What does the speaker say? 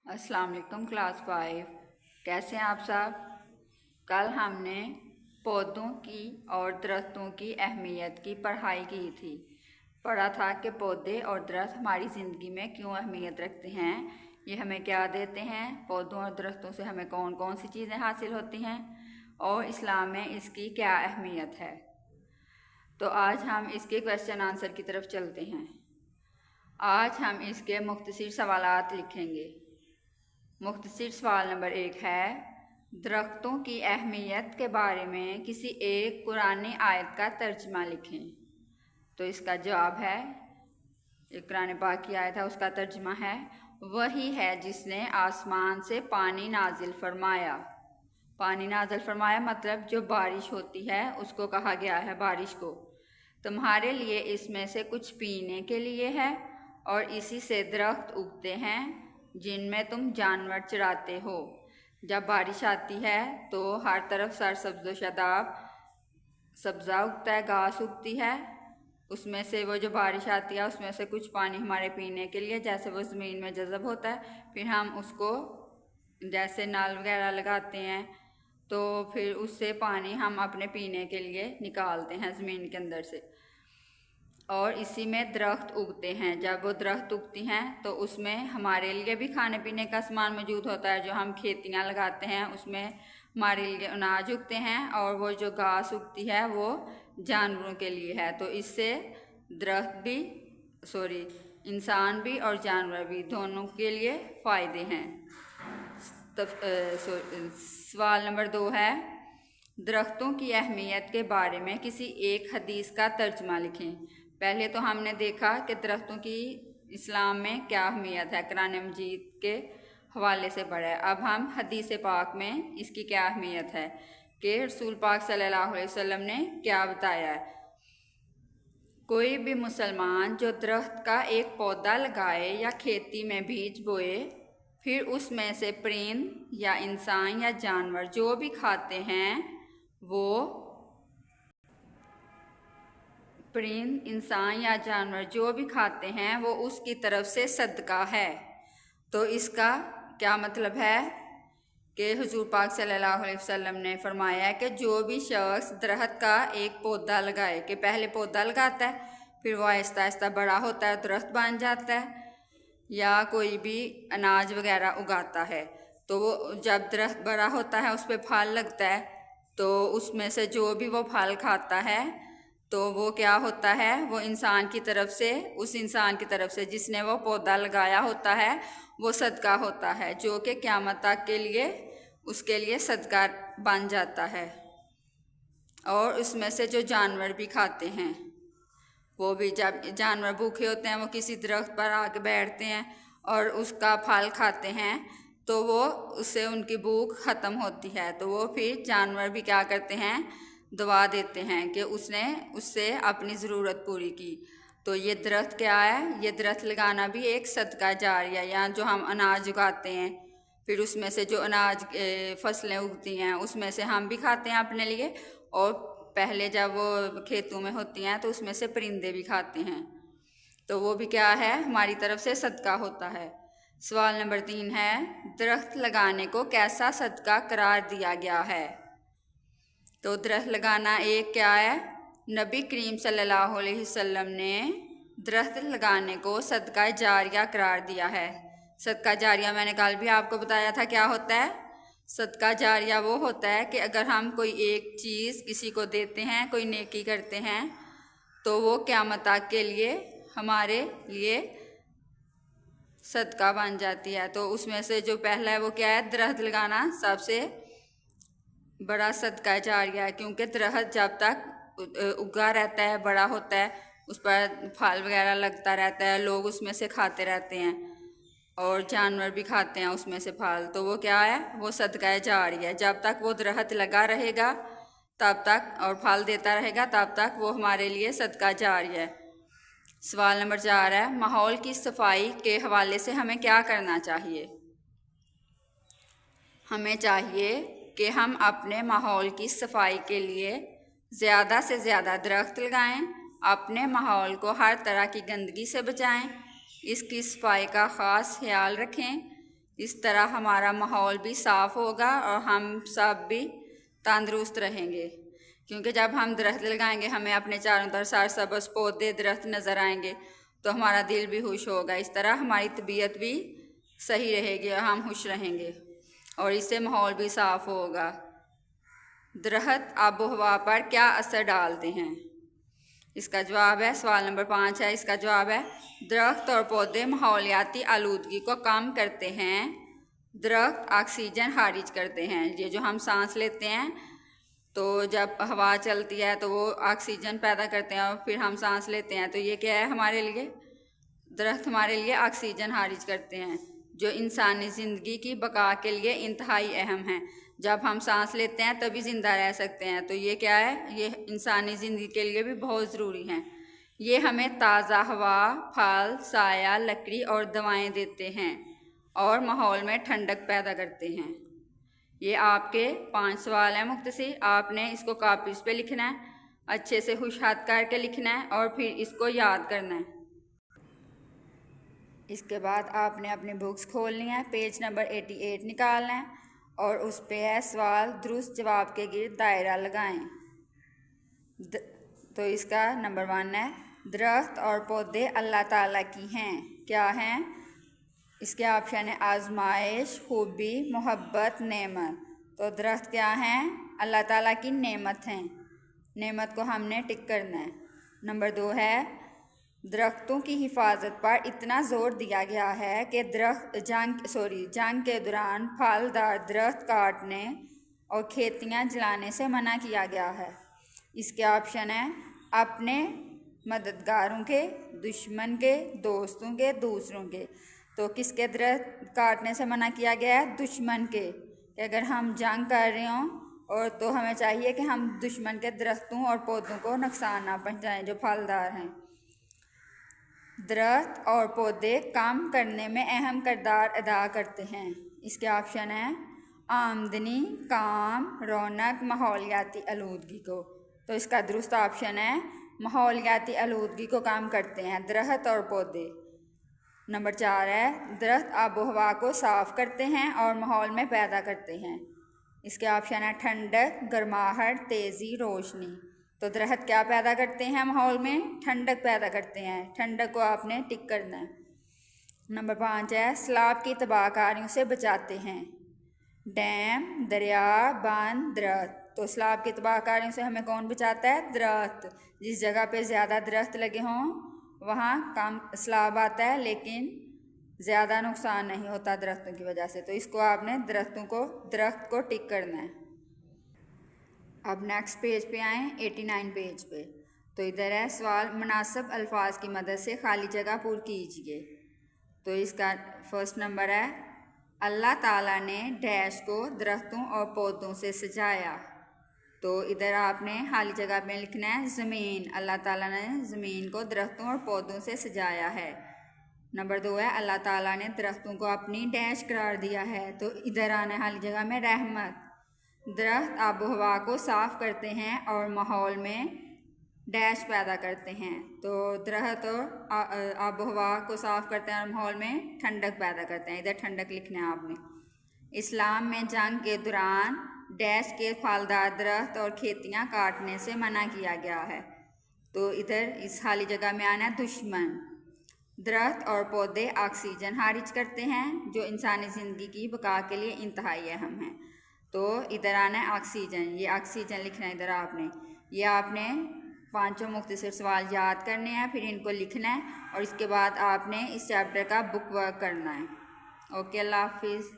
अस्सलाम वालेकुम क्लास 5। कैसे हैं आप सब। कल हमने पौधों की और दरख्तों की अहमियत की पढ़ाई की थी। पढ़ा था कि पौधे और दरख्त हमारी ज़िंदगी में क्यों अहमियत रखते हैं, ये हमें क्या देते हैं, पौधों और दरख्तों से हमें कौन कौन सी चीज़ें हासिल होती हैं और इस्लाम में इसकी क्या अहमियत है। तो आज हम इसके क्वेश्चन आंसर की तरफ चलते हैं। आज हम इसके मुख्तसर सवालात लिखेंगे। मुख्तसर सवाल नंबर 1 है, दरख्तों की अहमियत के बारे में किसी एक कुरानी आयत का तर्जमा लिखें। तो इसका जवाब है, एक कुरान पाक की आयत है, उसका तर्जमा है, वही है जिसने आसमान से पानी नाजिल फरमाया। पानी नाजिल फरमाया मतलब जो बारिश होती है उसको कहा गया है बारिश को। तुम्हारे लिए इसमें से कुछ पीने के लिए है और इसी से दरख्त उगते हैं जिनमें तुम जानवर चराते हो। जब बारिश आती है तो हर तरफ सरसब्ज़ व शादाब सब्ज़ा उगता है, घास उगती है। उसमें से वो जो बारिश आती है उसमें से कुछ पानी हमारे पीने के लिए, जैसे वो ज़मीन में जज़ब होता है, फिर हम उसको जैसे नल वगैरह लगाते हैं तो फिर उससे पानी हम अपने पीने के लिए निकालते हैं ज़मीन के अंदर से। और इसी में दरख्त उगते हैं। जब वो दरख्त उगती हैं तो उसमें हमारे लिए भी खाने पीने का सामान मौजूद होता है। जो हम खेतियाँ लगाते हैं उसमें हमारे लिए अनाज उगते हैं और वो जो घास उगती है वो जानवरों के लिए है। तो इससे दरख्त भी इंसान भी और जानवर भी दोनों के लिए फ़ायदे हैं। सवाल नंबर 2 है, दरख्तों की अहमियत के बारे में किसी एक हदीस का तर्जमा लिखें। पहले तो हमने देखा कि दरख्तों की इस्लाम में क्या अहमियत है, कुरान मजीद के हवाले से पढ़ा है। अब हम हदीस पाक में इसकी क्या अहमियत है कि रसूल पाक सल्लल्लाहु अलैहि वसल्लम ने क्या बताया है। कोई भी मुसलमान जो दरख्त का एक पौधा लगाए या खेती में बीज बोए, फिर उसमें से परिंद या इंसान या जानवर जो भी खाते हैं वो परिंद इंसान या जानवर जो भी खाते हैं वो उसकी तरफ से सदका है। तो इसका क्या मतलब है कि हुजूर पाक सल्लल्लाहु अलैहि वसल्लम ने फरमाया है कि जो भी शख्स दरख्त का एक पौधा लगाए, कि पहले पौधा लगाता है फिर वो आहिस्ता आहिस्ता बड़ा होता है, दरख्त बन जाता है, या कोई भी अनाज वगैरह उगाता है, तो वो जब दरख्त बड़ा होता है उस पर फल लगता है, तो उसमें से जो भी वो फल खाता है तो वो क्या होता है, वो इंसान की तरफ से, उस इंसान की तरफ से जिसने वो पौधा लगाया होता है वो सदका होता है, जो कि क़यामत तक के लिए उसके लिए सदका बन जाता है। और उसमें से जो जानवर भी खाते हैं, वो भी जब जानवर भूखे होते हैं वो किसी दरख्त पर आके बैठते हैं और उसका फल खाते हैं तो वो उससे उनकी भूख ख़त्म होती है, तो वो फिर जानवर भी क्या करते हैं, दुआ देते हैं कि उसने उससे अपनी ज़रूरत पूरी की। तो ये दरख्त क्या है, ये दरख्त लगाना भी एक सदका जारिया, या जो हम अनाज उगाते हैं फिर उसमें से जो अनाज फसलें उगती हैं उसमें से हम भी खाते हैं अपने लिए, और पहले जब वो खेतों में होती हैं तो उसमें से परिंदे भी खाते हैं, तो वो भी क्या है, हमारी तरफ से सदका होता है। सवाल नंबर 3 है, दरख्त लगाने को कैसा सदका करार दिया गया है। तो दरख्त लगाना एक क्या है, नबी करीम सल्लल्लाहु अलैहि वसल्लम ने दरख्त लगाने को सदका जारिया करार दिया है। सदका जारिया मैंने कल भी आपको बताया था क्या होता है। सदका जारिया वो होता है कि अगर हम कोई एक चीज़ किसी को देते हैं, कोई नेकी करते हैं, तो वो क़यामत तक के लिए हमारे लिए सदका बन जाती है। तो उसमें से जो पहला है वो क्या है, दरख्त लगाना सबसे बड़ा सदका जारिया है, क्योंकि दरख्त जब तक उगा रहता है, बड़ा होता है, उस पर फल वगैरह लगता रहता है, लोग उसमें से खाते रहते हैं और जानवर भी खाते हैं उसमें से फल, तो वो क्या है, वो सदका जारिया है। जब तक वो दरख्त लगा रहेगा तब तक और फल देता रहेगा तब तक वो हमारे लिए सदका जारिया है। सवाल नंबर 4 है, माहौल की सफाई के हवाले से हमें क्या करना चाहिए। हमें चाहिए कि हम अपने माहौल की सफाई के लिए ज़्यादा से ज़्यादा दरख्त लगाएं, अपने माहौल को हर तरह की गंदगी से बचाएं, इसकी सफाई का ख़ास ख्याल रखें, اس طرح ہمارا ماحول بھی صاف ہوگا اور ہم سب بھی تندرست رہیں گے، کیونکہ جب ہم درخت لگائیں گے ہمیں اپنے چاروں طرف سرسبز پودے درخت نظر آئیں گے تو ہمارا دل بھی خوش ہوگا، اس طرح ہماری طبیعت بھی صحیح رہے گی اور ہم خوش رہیں گے اور اس سے ماحول بھی صاف ہوگا۔ درخت آب و ہوا پر کیا اثر ڈالتے ہیں؟ اس کا جواب ہے، سوال نمبر 5 ہے، اس کا جواب ہے درخت اور پودے ماحولیاتی آلودگی کو کم کرتے ہیں۔ درخت آکسیجن خارج کرتے ہیں، یہ جو ہم سانس لیتے ہیں تو جب ہوا چلتی ہے تو وہ آکسیجن پیدا کرتے ہیں اور پھر ہم سانس لیتے ہیں، تو یہ کیا ہے ہمارے لیے؟ درخت ہمارے لیے آکسیجن خارج کرتے ہیں جو انسانی زندگی کی بقا کے لیے انتہائی اہم ہے۔ جب ہم سانس لیتے ہیں تبھی زندہ رہ سکتے ہیں، تو یہ کیا ہے؟ یہ انسانی زندگی کے لیے بھی بہت ضروری ہیں۔ یہ ہمیں تازہ ہوا، پھل، سایہ، لکڑی اور دوائیں دیتے ہیں اور ماحول میں ٹھنڈک پیدا کرتے ہیں۔ یہ آپ کے 5 سوال ہیں مختصر، آپ نے اس کو کاپیز پہ لکھنا ہے، اچھے سے خوش خط کر کے لکھنا ہے اور پھر اس کو یاد کرنا ہے۔ اس کے بعد آپ نے اپنی بکس کھولنی ہے، پیج نمبر 88 نکالنا ہے اور اس پہ ہے سوال درست جواب کے گرد دائرہ لگائیں۔ تو اس کا نمبر 1 ہے، درخت اور پودے اللہ تعالیٰ کی ہیں، کیا ہیں؟ اس کے آپشن ہے آزمائش، خوبی، محبت، نعمت۔ تو درخت کیا ہیں؟ اللہ تعالیٰ کی نعمت ہیں، نعمت کو ہم نے ٹک کرنا ہے۔ نمبر 2 ہے، درختوں کی حفاظت پر اتنا زور دیا گیا ہے کہ جنگ کے دوران پھلدار درخت کاٹنے اور کھیتیاں جلانے سے منع کیا گیا ہے۔ اس کے آپشن ہیں اپنے، مددگاروں کے، دشمن کے، دوستوں کے، دوسروں کے۔ تو کس کے درخت کاٹنے سے منع کیا گیا ہے؟ دشمن کے، کہ اگر ہم جنگ کر رہے ہوں اور تو ہمیں چاہیے کہ ہم دشمن کے درختوں اور پودوں کو نقصان نہ پہنچائیں جو پھلدار ہیں۔ درخت اور پودے کام کرنے میں اہم کردار ادا کرتے ہیں۔ اس کے آپشن ہیں آمدنی، کام، رونق، ماحولیاتی آلودگی کو۔ تو اس کا درست آپشن ہے ماحولیاتی آلودگی کو کام کرتے ہیں درخت اور پودے۔ نمبر 4 ہے، درخت آب و ہوا کو صاف کرتے ہیں اور ماحول میں پیدا کرتے ہیں۔ اس کے آپشن ہے ٹھنڈک، گرماہٹ، تیزی، روشنی۔ تو درخت کیا پیدا کرتے ہیں ماحول میں؟ ٹھنڈک پیدا کرتے ہیں، ٹھنڈک کو آپ نے ٹک کرنا ہے۔ نمبر 5 ہے، سیلاب کی تباہ کاریوں سے بچاتے ہیں۔ ڈیم، دریا، بند، درخت۔ تو سیلاب کی تباہ کاریوں سے ہمیں کون بچاتا ہے؟ درخت۔ جس جگہ پہ زیادہ درخت لگے ہوں وہاں کم سیلاب آتا ہے لیکن زیادہ نقصان نہیں ہوتا درختوں کی وجہ سے، تو اس کو آپ نے درخت کو ٹک کرنا ہے۔ اب نیکسٹ پیج پہ آئیں، 89 پیج پہ۔ تو ادھر ہے سوال مناسب الفاظ کی مدد سے خالی جگہ پر کیجیے۔ تو اس کا فرسٹ نمبر ہے، اللہ تعالیٰ نے ڈیش کو درختوں اور پودوں سے سجایا۔ تو ادھر آپ نے خالی جگہ میں لکھنا ہے زمین، اللہ تعالیٰ نے زمین کو درختوں اور پودوں سے سجایا ہے۔ نمبر 2 ہے، اللہ تعالیٰ نے درختوں کو اپنی ڈیش قرار دیا ہے۔ تو ادھر آنا خالی جگہ میں رحمت۔ درخت آب و ہوا کو صاف کرتے ہیں اور ماحول میں ڈیش پیدا کرتے ہیں۔ تو درخت اور آب و ہوا کو صاف کرتے ہیں اور ماحول میں ٹھنڈک پیدا کرتے ہیں، ادھر ٹھنڈک لکھنا ہے آپ نے۔ اسلام میں جنگ کے دوران ڈیش کے پھلدار درخت اور کھیتیاں کاٹنے سے منع کیا گیا ہے۔ تو ادھر اس خالی جگہ میں آنا ہے دشمن۔ درخت اور پودے آکسیجن خارج کرتے ہیں جو انسانی زندگی کی بقا کے لیے انتہائی اہم ہیں۔ تو ادھر آنا ہے آکسیجن، یہ آکسیجن لکھنا ہے ادھر آپ نے۔ یہ آپ نے 5 مختصر سوال یاد کرنے ہیں، پھر ان کو لکھنا ہے اور اس کے بعد آپ نے اس چیپٹر کا بک ورک کرنا ہے۔ اوکے، اللہ حافظ۔